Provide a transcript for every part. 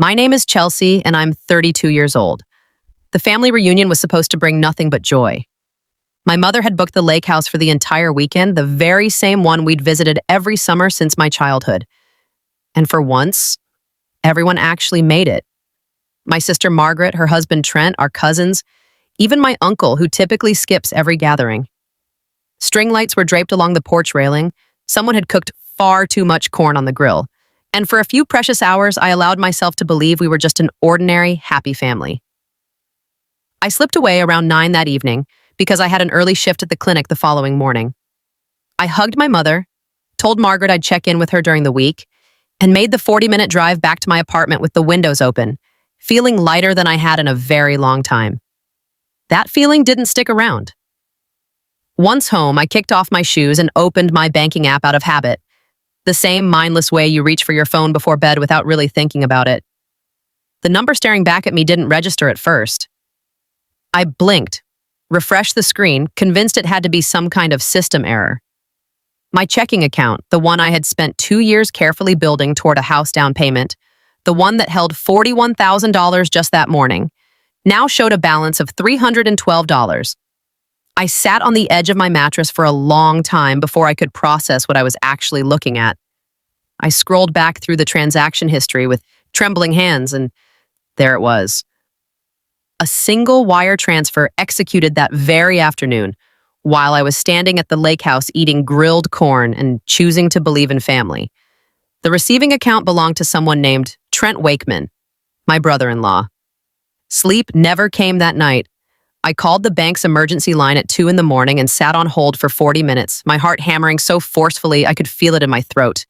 My name is Chelsea, and I'm 32 years old. The family reunion was supposed to bring nothing but joy. My mother had booked the lake house for the entire weekend, the very same one we'd visited every summer since my childhood. And for once, everyone actually made it. My sister Margaret, her husband Trent, our cousins, even my uncle, who typically skips every gathering. String lights were draped along the porch railing. Someone had cooked far too much corn on the grill. And for a few precious hours, I allowed myself to believe we were just an ordinary, happy family. I slipped away around 9 that evening because I had an early shift at the clinic the following morning. I hugged my mother, told Margaret I'd check in with her during the week, and made the 40-minute drive back to my apartment with the windows open, feeling lighter than I had in a very long time. That feeling didn't stick around. Once home, I kicked off my shoes and opened my banking app out of habit, the same mindless way you reach for your phone before bed without really thinking about it. The number staring back at me didn't register at first. I blinked, refreshed the screen, convinced it had to be some kind of system error. My checking account, the one I had spent 2 years carefully building toward a house down payment, the one that held $41,000 just that morning, now showed a balance of $312. I sat on the edge of my mattress for a long time before I could process what I was actually looking at. I scrolled back through the transaction history with trembling hands, and there it was. A single wire transfer executed that very afternoon while I was standing at the lake house eating grilled corn and choosing to believe in family. The receiving account belonged to someone named Trent Wakeman, my brother-in-law. Sleep never came that night. I called the bank's emergency line at 2 in the morning and sat on hold for 40 minutes, my heart hammering so forcefully I could feel it in my throat.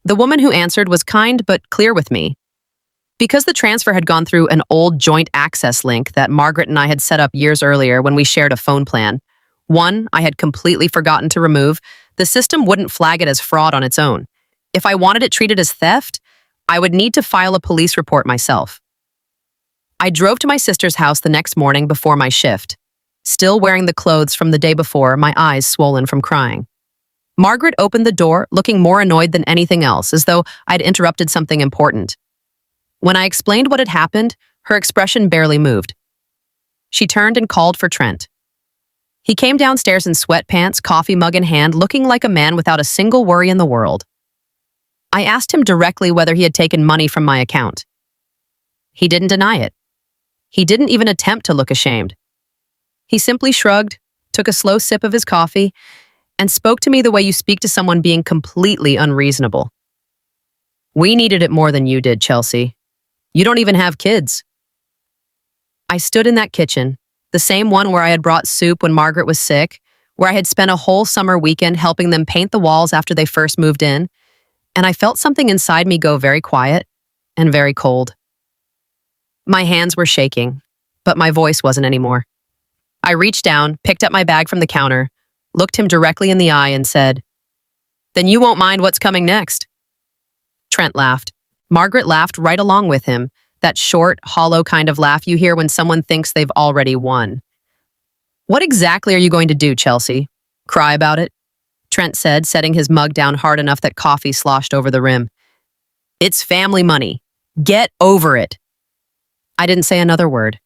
The woman who answered was kind but clear with me. Because the transfer had gone through an old joint access link that Margaret and I had set up years earlier when we shared a phone plan, one I had completely forgotten to remove, the system wouldn't flag it as fraud on its own. If I wanted it treated as theft, I would need to file a police report myself. I drove to my sister's house the next morning before my shift, still wearing the clothes from the day before, my eyes swollen from crying. Margaret opened the door, looking more annoyed than anything else, as though I'd interrupted something important. When I explained what had happened, her expression barely moved. She turned and called for Trent. He came downstairs in sweatpants, coffee mug in hand, looking like a man without a single worry in the world. I asked him directly whether he had taken money from my account. He didn't deny it. He didn't even attempt to look ashamed. He simply shrugged, took a slow sip of his coffee, and spoke to me the way you speak to someone being completely unreasonable. We needed it more than you did, Chelsea. You don't even have kids. I stood in that kitchen, the same one where I had brought soup when Margaret was sick, where I had spent a whole summer weekend helping them paint the walls after they first moved in, and I felt something inside me go very quiet and very cold. My hands were shaking, but my voice wasn't anymore. I reached down, picked up my bag from the counter, looked him directly in the eye and said, "Then you won't mind what's coming next." Trent laughed. Margaret laughed right along with him, that short, hollow kind of laugh you hear when someone thinks they've already won. "What exactly are you going to do, Chelsea? Cry about it?" Trent said, setting his mug down hard enough that coffee sloshed over the rim. "It's family money. Get over it." I didn't say another word.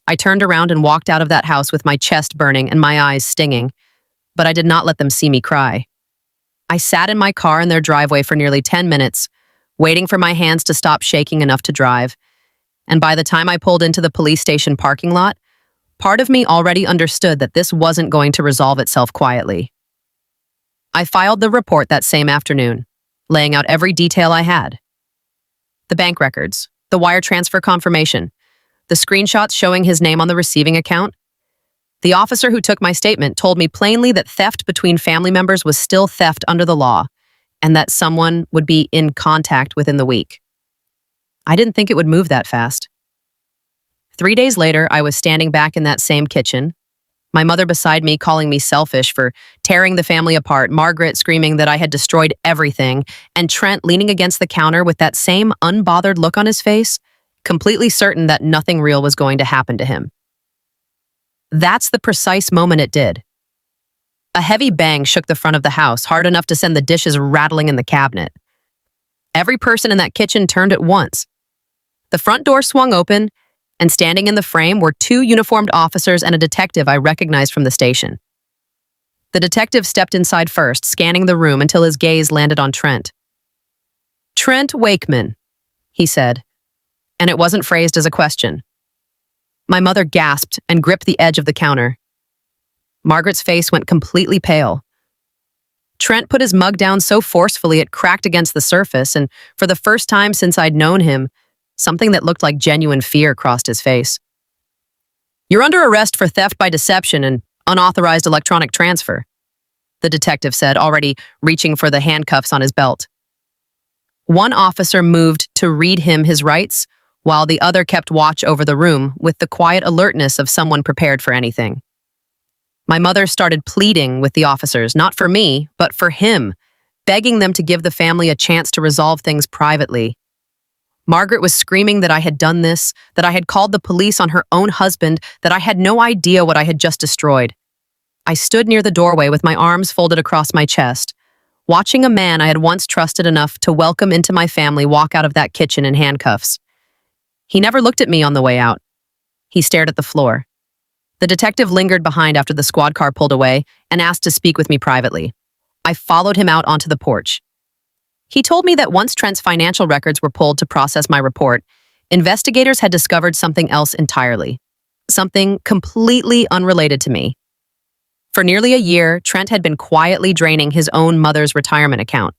I turned around and walked out of that house with my chest burning and my eyes stinging, but I did not let them see me cry. I sat in my car in their driveway for nearly 10 minutes, waiting for my hands to stop shaking enough to drive. And by the time I pulled into the police station parking lot, part of me already understood that this wasn't going to resolve itself quietly. I filed the report that same afternoon, laying out every detail I had. The bank records, the wire transfer confirmation, the screenshots showing his name on the receiving account. The officer who took my statement told me plainly that theft between family members was still theft under the law, and that someone would be in contact within the week. I didn't think it would move that fast. 3 days later, I was standing back in that same kitchen, my mother beside me calling me selfish for tearing the family apart, Margaret screaming that I had destroyed everything, and Trent leaning against the counter with that same unbothered look on his face, completely certain that nothing real was going to happen to him. That's the precise moment it did. A heavy bang shook the front of the house, hard enough to send the dishes rattling in the cabinet. Every person in that kitchen turned at once. The front door swung open, and standing in the frame were two uniformed officers and a detective I recognized from the station. The detective stepped inside first, scanning the room until his gaze landed on Trent. "Trent Wakeman," he said, and it wasn't phrased as a question. My mother gasped and gripped the edge of the counter. Margaret's face went completely pale. Trent put his mug down so forcefully it cracked against the surface, and for the first time since I'd known him, something that looked like genuine fear crossed his face. "You're under arrest for theft by deception and unauthorized electronic transfer," the detective said, already reaching for the handcuffs on his belt. One officer moved to read him his rights, while the other kept watch over the room with the quiet alertness of someone prepared for anything. My mother started pleading with the officers, not for me, but for him, begging them to give the family a chance to resolve things privately. Margaret was screaming that I had done this, that I had called the police on her own husband, that I had no idea what I had just destroyed. I stood near the doorway with my arms folded across my chest, watching a man I had once trusted enough to welcome into my family walk out of that kitchen in handcuffs. He never looked at me on the way out. He stared at the floor. The detective lingered behind after the squad car pulled away and asked to speak with me privately. I followed him out onto the porch. He told me that once Trent's financial records were pulled to process my report, investigators had discovered something else entirely. Something completely unrelated to me. For nearly a year, Trent had been quietly draining his own mother's retirement account.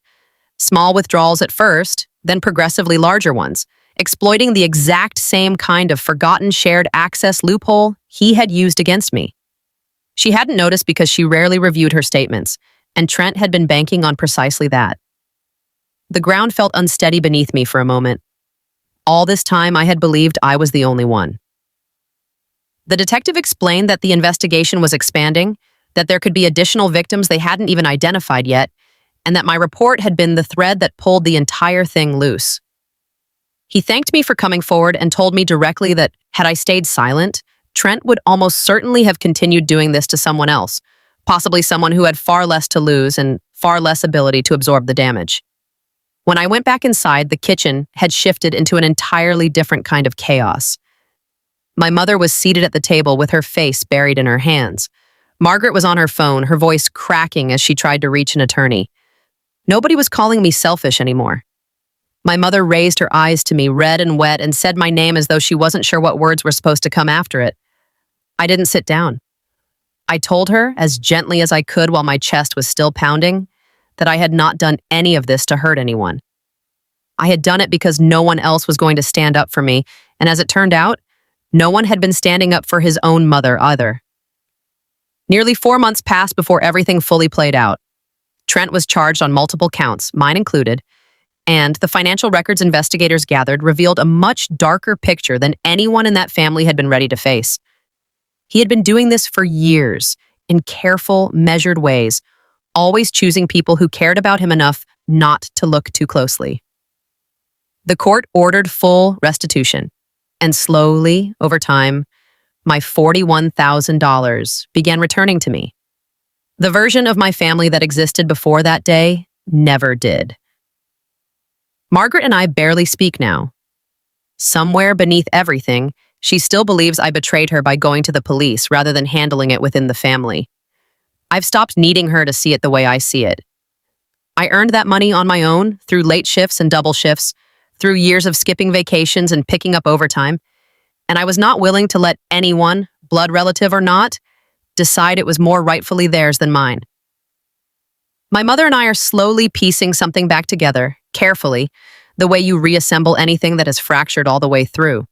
Small withdrawals at first, then progressively larger ones, exploiting the exact same kind of forgotten shared access loophole he had used against me. She hadn't noticed because she rarely reviewed her statements, and Trent had been banking on precisely that. The ground felt unsteady beneath me for a moment. All this time, I had believed I was the only one. The detective explained that the investigation was expanding, that there could be additional victims they hadn't even identified yet, and that my report had been the thread that pulled the entire thing loose. He thanked me for coming forward and told me directly that, had I stayed silent, Trent would almost certainly have continued doing this to someone else, possibly someone who had far less to lose and far less ability to absorb the damage. When I went back inside, the kitchen had shifted into an entirely different kind of chaos. My mother was seated at the table with her face buried in her hands. Margaret was on her phone, her voice cracking as she tried to reach an attorney. Nobody was calling me selfish anymore. My mother raised her eyes to me, red and wet, and said my name as though she wasn't sure what words were supposed to come after it. I didn't sit down. I told her, as gently as I could while my chest was still pounding, that I had not done any of this to hurt anyone. I had done it because no one else was going to stand up for me, and as it turned out, no one had been standing up for his own mother either. Nearly 4 months passed before everything fully played out. Trent was charged on multiple counts, mine included, and the financial records investigators gathered revealed a much darker picture than anyone in that family had been ready to face. He had been doing this for years, in careful, measured ways, always choosing people who cared about him enough not to look too closely. The court ordered full restitution, and slowly, over time, my $41,000 began returning to me. The version of my family that existed before that day never did. Margaret and I barely speak now. Somewhere beneath everything, she still believes I betrayed her by going to the police rather than handling it within the family. I've stopped needing her to see it the way I see it. I earned that money on my own through late shifts and double shifts, through years of skipping vacations and picking up overtime, and I was not willing to let anyone, blood relative or not, decide it was more rightfully theirs than mine. My mother and I are slowly piecing something back together, carefully, the way you reassemble anything that has fractured all the way through.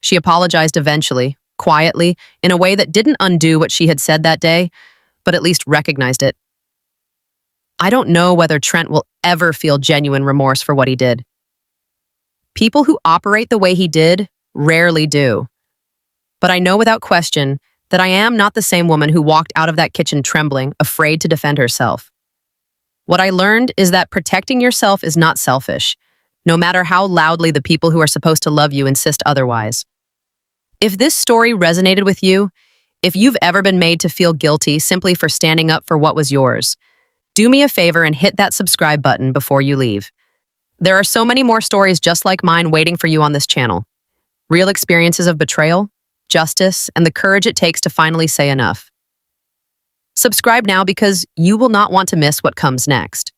She apologized eventually, quietly, in a way that didn't undo what she had said that day, but at least recognized it. I don't know whether Trent will ever feel genuine remorse for what he did. People who operate the way he did rarely do. But I know without question that I am not the same woman who walked out of that kitchen trembling, afraid to defend herself. What I learned is that protecting yourself is not selfish, no matter how loudly the people who are supposed to love you insist otherwise. If this story resonated with you, if you've ever been made to feel guilty simply for standing up for what was yours, do me a favor and hit that subscribe button before you leave. There are so many more stories just like mine waiting for you on this channel. Real experiences of betrayal, justice, and the courage it takes to finally say enough. Subscribe now because you will not want to miss what comes next.